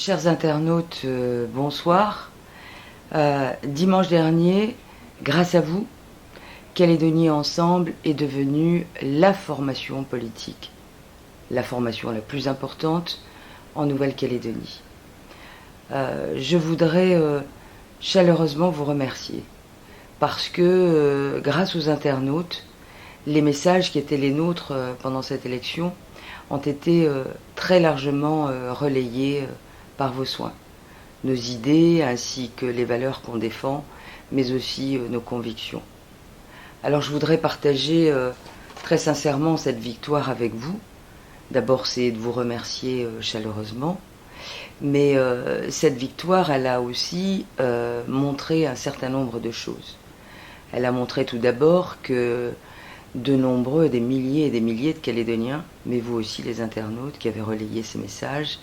Chers internautes, bonsoir. Dimanche dernier, grâce à vous, Calédonie Ensemble est devenue la formation politique, la formation la plus importante en Nouvelle-Calédonie. Je voudrais chaleureusement vous remercier parce que grâce aux internautes, les messages qui étaient les nôtres pendant cette élection ont été très largement relayés par vos soins. Nos idées ainsi que les valeurs qu'on défend, mais aussi nos convictions. Alors je voudrais partager très sincèrement cette victoire avec vous. D'abord c'est de vous remercier chaleureusement, mais cette victoire elle a aussi montré un certain nombre de choses. Elle a montré tout d'abord que de nombreux, des milliers et des milliers de Calédoniens, mais vous aussi les internautes qui avez relayé ces messages,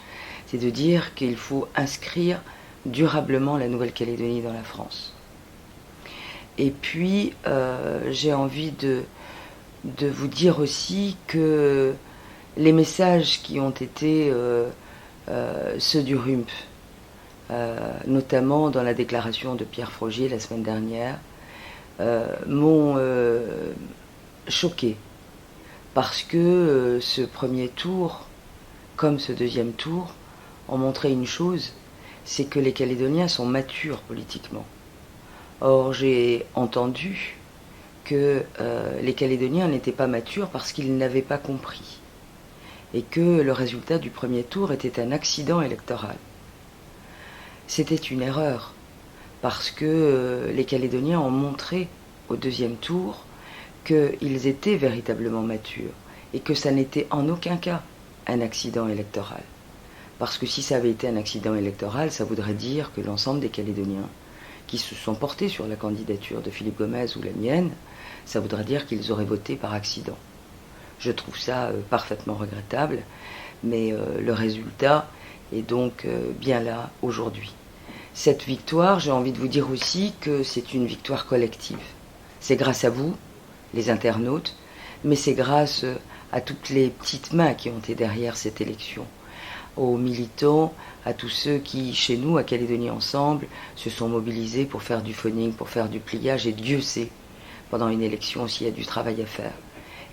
c'est de dire qu'il faut inscrire durablement la Nouvelle-Calédonie dans la France. Et puis, j'ai envie de vous dire aussi que les messages qui ont été ceux du RUMP, notamment dans la déclaration de Pierre Frogier la semaine dernière, m'ont choqué. Parce que ce premier tour, comme ce deuxième tour, ont montré une chose, c'est que les Calédoniens sont matures politiquement. Or, j'ai entendu que les Calédoniens n'étaient pas matures parce qu'ils n'avaient pas compris. Et que le résultat du premier tour était un accident électoral. C'était une erreur, parce que les Calédoniens ont montré au deuxième tour qu'ils étaient véritablement matures, et que ça n'était en aucun cas un accident électoral. Parce que si ça avait été un accident électoral, ça voudrait dire que l'ensemble des Calédoniens qui se sont portés sur la candidature de Philippe Gomez ou la mienne, ça voudrait dire qu'ils auraient voté par accident. Je trouve ça parfaitement regrettable, mais le résultat est donc bien là aujourd'hui. Cette victoire, j'ai envie de vous dire aussi que c'est une victoire collective. C'est grâce à vous, les internautes, mais c'est grâce à toutes les petites mains qui ont été derrière cette élection, aux militants, à tous ceux qui, chez nous, à Calédonie Ensemble, se sont mobilisés pour faire du phoning, pour faire du pliage, et Dieu sait, pendant une élection aussi, il y a du travail à faire.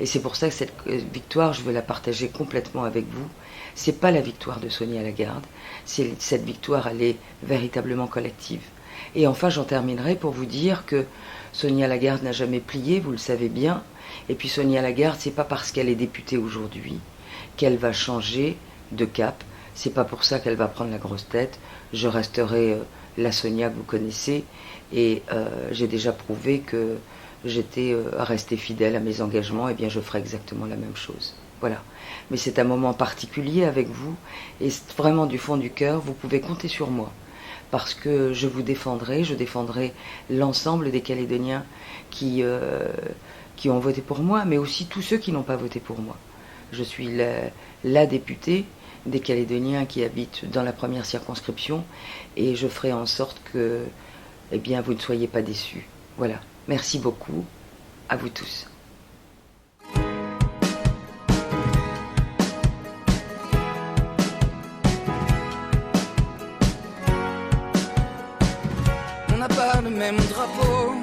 Et c'est pour ça que cette victoire, je veux la partager complètement avec vous. C'est pas la victoire de Sonia Lagarde, cette victoire, elle est véritablement collective. Et enfin, j'en terminerai pour vous dire que Sonia Lagarde n'a jamais plié, vous le savez bien. Et puis Sonia Lagarde, c'est pas parce qu'elle est députée aujourd'hui qu'elle va changer de cap. C'est pas pour ça qu'elle va prendre la grosse tête. Je resterai la Sonia que vous connaissez. Et j'ai déjà prouvé que j'étais restée fidèle à mes engagements. Et bien je ferai exactement la même chose. Voilà. Mais c'est un moment particulier avec vous. Et vraiment du fond du cœur, vous pouvez compter sur moi. Parce que je vous défendrai, je défendrai l'ensemble des Calédoniens qui ont voté pour moi, mais aussi tous ceux qui n'ont pas voté pour moi. Je suis la députée des Calédoniens qui habitent dans la première circonscription, et je ferai en sorte que eh bien, vous ne soyez pas déçus. Voilà. Merci beaucoup. À vous tous. On n'a pas le même drapeau,